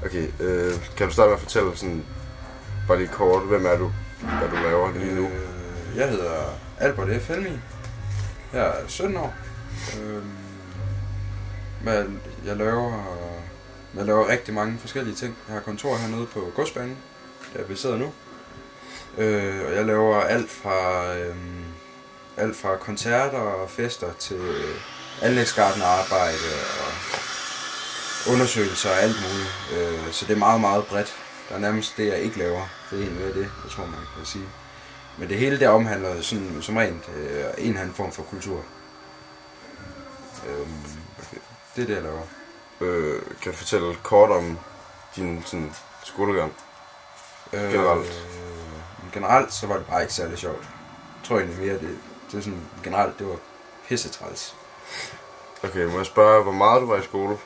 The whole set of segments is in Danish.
Okay, kan du starte med at fortælle sådan, bare lige kort, hvem er du, hvad du laver lige nu? Jeg hedder Albert F. Helmin. Jeg er 17 år. Jeg laver rigtig mange forskellige ting. Jeg har kontor hernede på Godsbanen, der vi sidder nu. Og jeg laver alt fra koncerter og fester til anlægsgartnerarbejde og undersøgelser og alt muligt. Så det er meget, meget bredt. Der er nærmest det, jeg ikke laver. Det er egentlig det, jeg tror, man kan sige. Men det hele der omhandler sådan, som rent en eller anden form for kultur. Det er det, jeg laver. Kan du fortælle kort om din sådan, skolegang? Generelt? Generelt så var det bare ikke særlig sjovt. Jeg tror egentlig mere, det er sådan, generelt det var pissetræls. Okay, må jeg spørge, hvor meget du var i skole?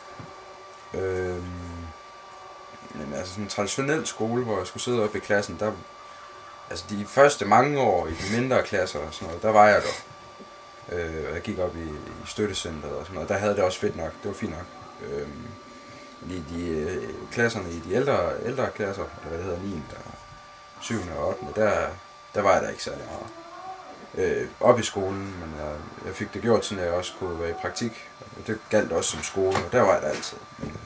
Men altså sådan en traditionel skole, hvor jeg skulle sidde oppe i klassen, der, altså de første mange år i de mindre klasser og sådan noget, der var jeg der. Jeg gik op i støttecentret og sådan noget, der havde det også fedt nok, det var fint nok. I de klasserne i de ældre klasser, eller hvad det hedder, 9. og 7. og 8. Der var jeg der ikke særlig meget. Op i skolen, men jeg fik det gjort sådan, at jeg også kunne være i praktik. Det galt også som skole, og der var jeg der altid. Men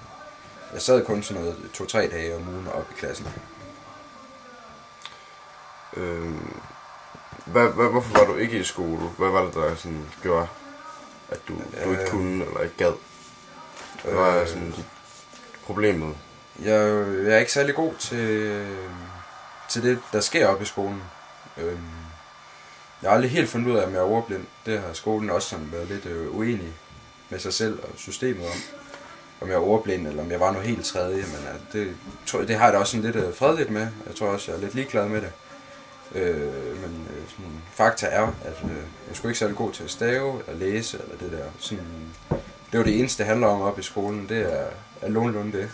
jeg sad kun sådan noget 2-3 dage om ugen op i klassen. Hvorfor var du ikke i skole? Hvad var det, der sådan gjorde, at du ikke kunne eller ikke gad? Hvad var sådan problemet? Jeg er ikke særlig god til det, der sker op i skolen. Jeg har aldrig helt fundet ud af, om jeg er ordblind. Det har skolen også sådan været lidt uenig med sig selv og systemet om jeg er ordblind, eller om jeg var noget helt tredje. Men det har jeg da også sådan lidt fredeligt med. Jeg tror også, jeg er lidt ligeglad med det. Men sådan, fakta er, at jeg skulle ikke særlig god til at stave eller læse, eller det der. Sådan, det var det eneste, det handler om op i skolen. Det er nogenlunde det.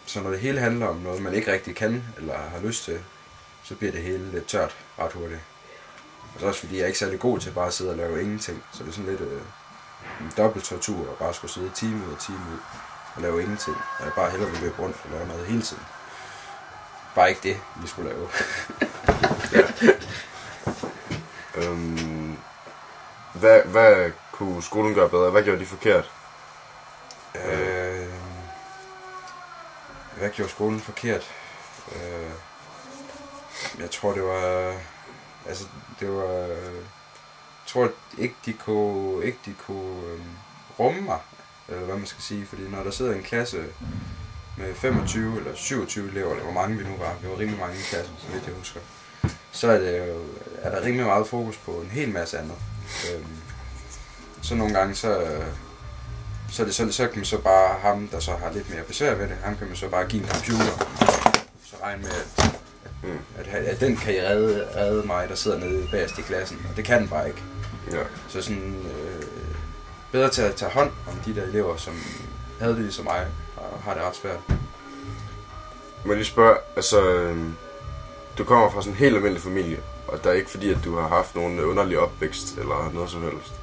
Så når det hele handler om noget, man ikke rigtig kan eller har lyst til, så bliver det hele lidt tørt ret hurtigt. Og så også fordi jeg er ikke særlig god til bare at sidde og lave ingenting. Så det er sådan lidt en dobbelt tortur at bare skulle sidde time ud og time ud og lave ingenting. Og jeg bare hellere vil løbe rundt og lave noget hele tiden. Bare ikke det, vi skulle lave. Hvad kunne skolen gøre bedre? Hvad gjorde de forkert? Hvad gjorde skolen forkert? Jeg tror det var... Altså jeg tror ikke de kunne rumme mig, eller hvad man skal sige, fordi når der sidder en klasse med 25 eller 27 elever, eller hvor mange vi nu var, vi var rimelig mange i klassen, så vidt jeg husker, så er der rimelig meget fokus på en hel masse andet. Så nogle gange så kan man så bare ham, der så har lidt mere besvær ved det, ham kan man så bare give en computer, så regne med, at den kan redde mig, der sidder nede bagerst i klassen, og det kan den bare ikke. Ja. Så sådan bedre til at tage hånd om de der elever, som havde det ligesom mig, og har det ret svært. Må jeg lige spørge, altså, du kommer fra sådan en helt almindelig familie, og der er ikke fordi, at du har haft nogen underlig opvækst, eller noget som helst?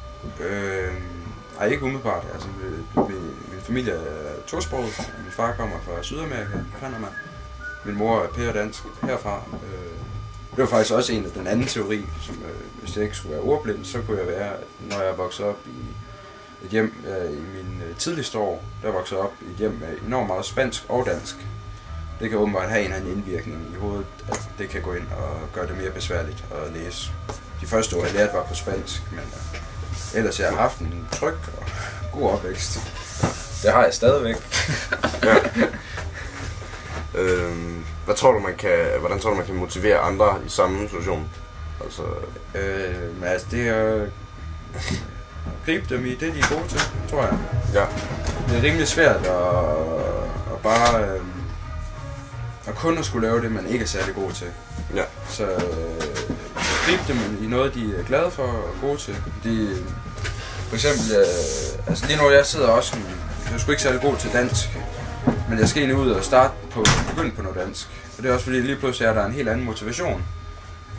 Nej, ikke umiddelbart. Altså, min familie er tosproget. Min far kommer fra Sydamerika, Panama. Min mor er pæredansk herfra. Det var faktisk også en af den anden teori, som hvis jeg ikke skulle være ordblind, så kunne jeg være, når jeg voksede op i et hjem i min tidligste år, der voksede op i et hjem med enormt meget spansk og dansk. Det kan åbenbart have en eller anden indvirkning i hovedet, at det kan gå ind og gøre det mere besværligt at læse. De første år, jeg lærte, var på spansk, men ellers jeg har haft en tryg og god opvækst. Det har jeg stadigvæk. Ja. Hvordan tror du, man kan motivere andre i samme situation? Altså, det er gribe dem i det, de er gode til, tror jeg. Ja. Det er rimelig svært at bare at kun at skulle lave det, man ikke er særlig god til. Ja. Så gribe dem i noget, de er glade for og gode til. For eksempel, altså lige nu jeg sidder også, jeg er sgu ikke særlig god til dansk, men jeg skal egentlig ud og begynde på noget dansk. Og det er også fordi lige pludselig er der en helt anden motivation.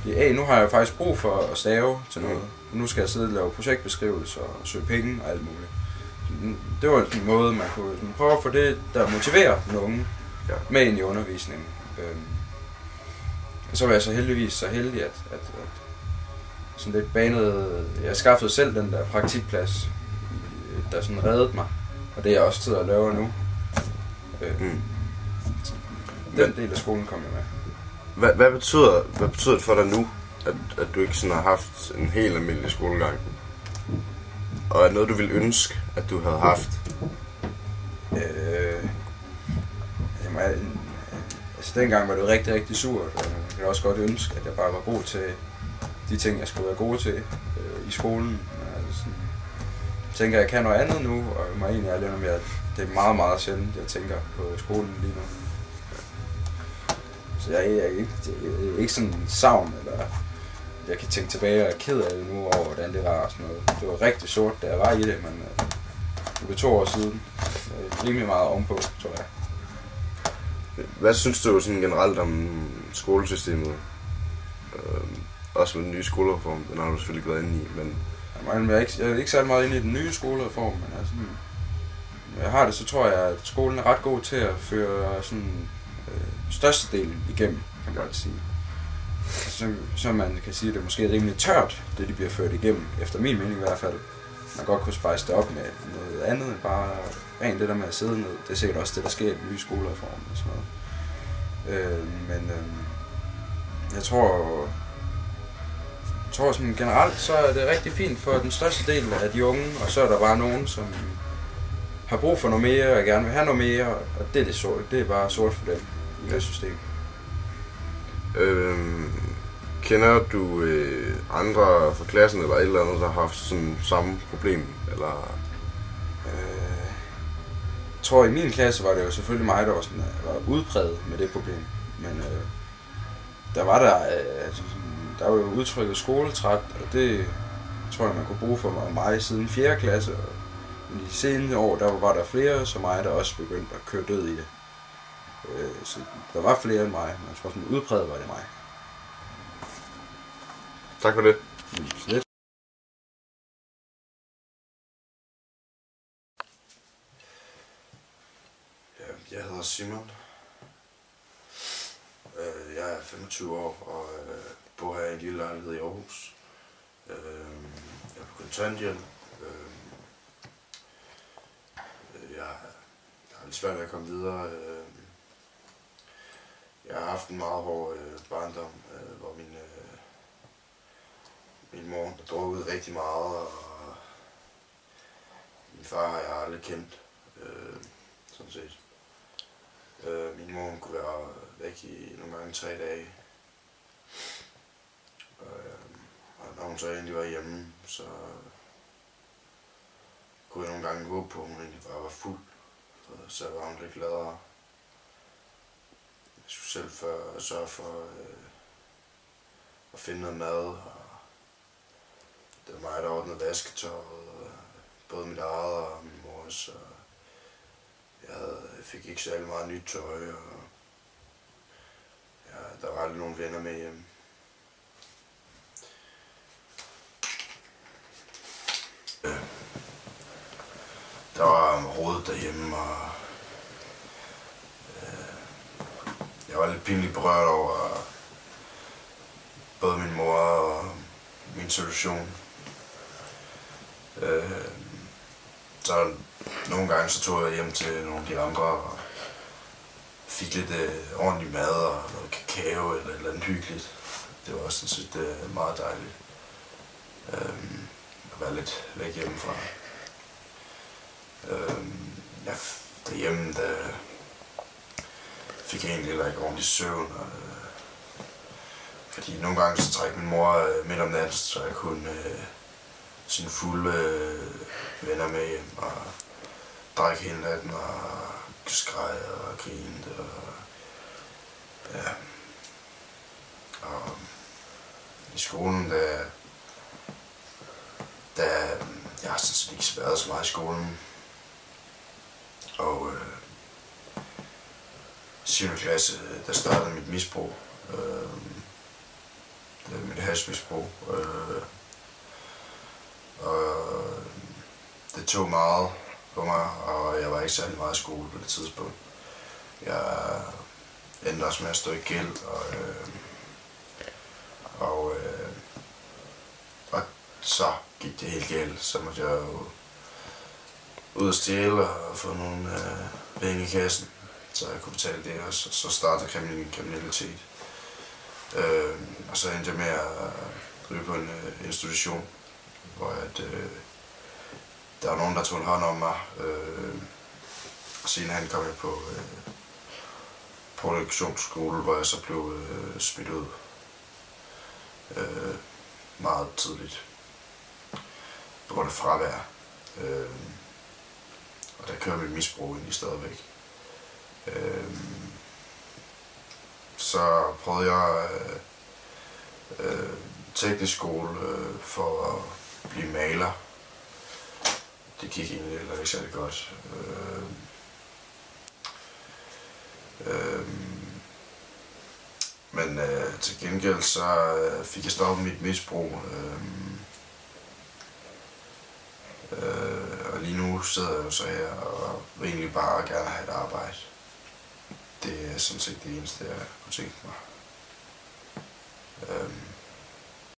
Nu har jeg faktisk brug for at stave til noget. Nu skal jeg sidde og lave projektbeskrivelser og søge penge og alt muligt. det var en måde, man kunne prøve at få det, der motiverer den unge med ind i undervisningen. Og så var jeg så heldig, at sådan lidt banet, jeg skaffede selv den der praktikplads, der sådan reddede mig, og det er jeg også tid at lave nu. Den del af skolen kom jeg med. Hvad betyder det for dig nu, at du ikke sådan har haft en helt almindelig skolegang? Og er noget, du ville ønske, at du havde haft? Altså dengang var det jo rigtig, rigtig surt, og jeg kan også godt ønske, at jeg bare var god til de ting, jeg skulle være god til i skolen. Altså sådan, jeg tænker, at jeg kan noget andet nu, og jeg må egentlig ærlig om, at det er meget, meget sjældent, jeg tænker på skolen lige nu. Så jeg er ikke sådan en savn, eller jeg kan tænke tilbage og er ked af det nu over, hvordan det var og sådan noget. Det var rigtig sort, da jeg var i det, men det var 2 år siden. Rimelig meget ovenpå, tror jeg. Hvad synes du sådan generelt om skolesystemet? Også med den nye skolereform, den har du selvfølgelig gået ind i, men... Jeg er ikke særlig meget inde i den nye skolereform, men altså, jeg har det, så tror jeg, at skolen er ret god til at føre sådan størstedelen igennem, kan man godt sige. Så man kan sige, at det måske er rimelig tørt, det de bliver ført igennem, efter min mening i hvert fald. Man godt kunne spice det op med noget andet end bare rent det der med at sidde ned. Det er sikkert også det, der sker i den nye skolereform og sådan noget. Jeg tror sådan generelt, så er det rigtig fint for den største del af de unge, og så er der bare nogen, som har brug for noget mere og gerne vil have noget mere, og det er det sort. Det er bare sort for dem i det system. Kender du andre fra klassen eller et eller andet, der har haft sådan samme problem? Eller? Jeg tror, i min klasse var det jo selvfølgelig mig, der var udpræget med det problem. Men der var jo udtrykket skoletræt, og det tror jeg, man kunne bruge for mig siden 4. klasse. Og i de senere år, der var der flere som mig, der også begyndte at køre død i det. Så der var flere end mig, men jeg tror, sådan udpræget var det mig. Tak for det. Jeg hedder Simon. Jeg er 25 år og bor her i en lille lejlighed i Aarhus. Jeg er på kontanthjælp. Jeg har lidt svært ved at komme videre. Jeg har haft en meget hård barndom, hvor min mor har drukket rigtig meget, og min far har jeg aldrig kendt, sådan set. Min mor kunne være væk i nogle gange 3 dage, og når hun så egentlig var hjemme, så kunne jeg nogle gange håbe på, at hun egentlig bare var fuld, så var hun lidt gladere. Jeg skulle selv sørge for at finde noget mad, og det var mig, der ordnede vasketøjet, både mit eget og min mors, og jeg fik ikke særlig meget nyt tøj, og der var aldrig nogen venner med hjem. Der var rodet derhjemme, og jeg var lidt pinligt berørt over både min mor og min situation. Så nogle gange så tog jeg hjem til nogle af de andre og fik lidt ordentlig mad og noget kakao eller et eller andet hyggeligt. Det var også sådan set meget dejligt at være lidt væk hjemmefra. Derhjemme fik jeg egentlig heller ikke ordentlig søvn, fordi nogle gange så træk min mor midt om natten, så jeg kunne sine fulde venner med hjem og drikke hele natten og skreg og grinte og i skolen jeg har sådan set ikke været så meget i skolen, og 7. klasse, der startede mit misbrug, mit hashmisbrug, og det tog meget på mig, og jeg var ikke særlig meget i skole på det tidspunkt. Jeg endte også med at stå i gæld, og så gik det helt galt. Så måtte jeg jo ud og stjæle og få nogle penge i kassen, så jeg kunne betale det også. Så startede kriminalitet. Og så endte jeg med at ryge på en institution, hvor der var nogen, der tog en hånd om mig. Senere kom jeg på produktionsskole, hvor jeg så blev smidt ud meget tidligt på grund af fravær. Og der kører mit misbrug ind i stadigvæk. Så prøvede jeg teknisk skole for at blive maler. Det gik egentlig heller ikke særlig godt. Men til gengæld så fik jeg stoppet mit misbrug. Og lige nu sidder jeg jo så her og vil egentlig bare gerne have et arbejde. Det er sådan set det eneste, jeg kunne tænke mig.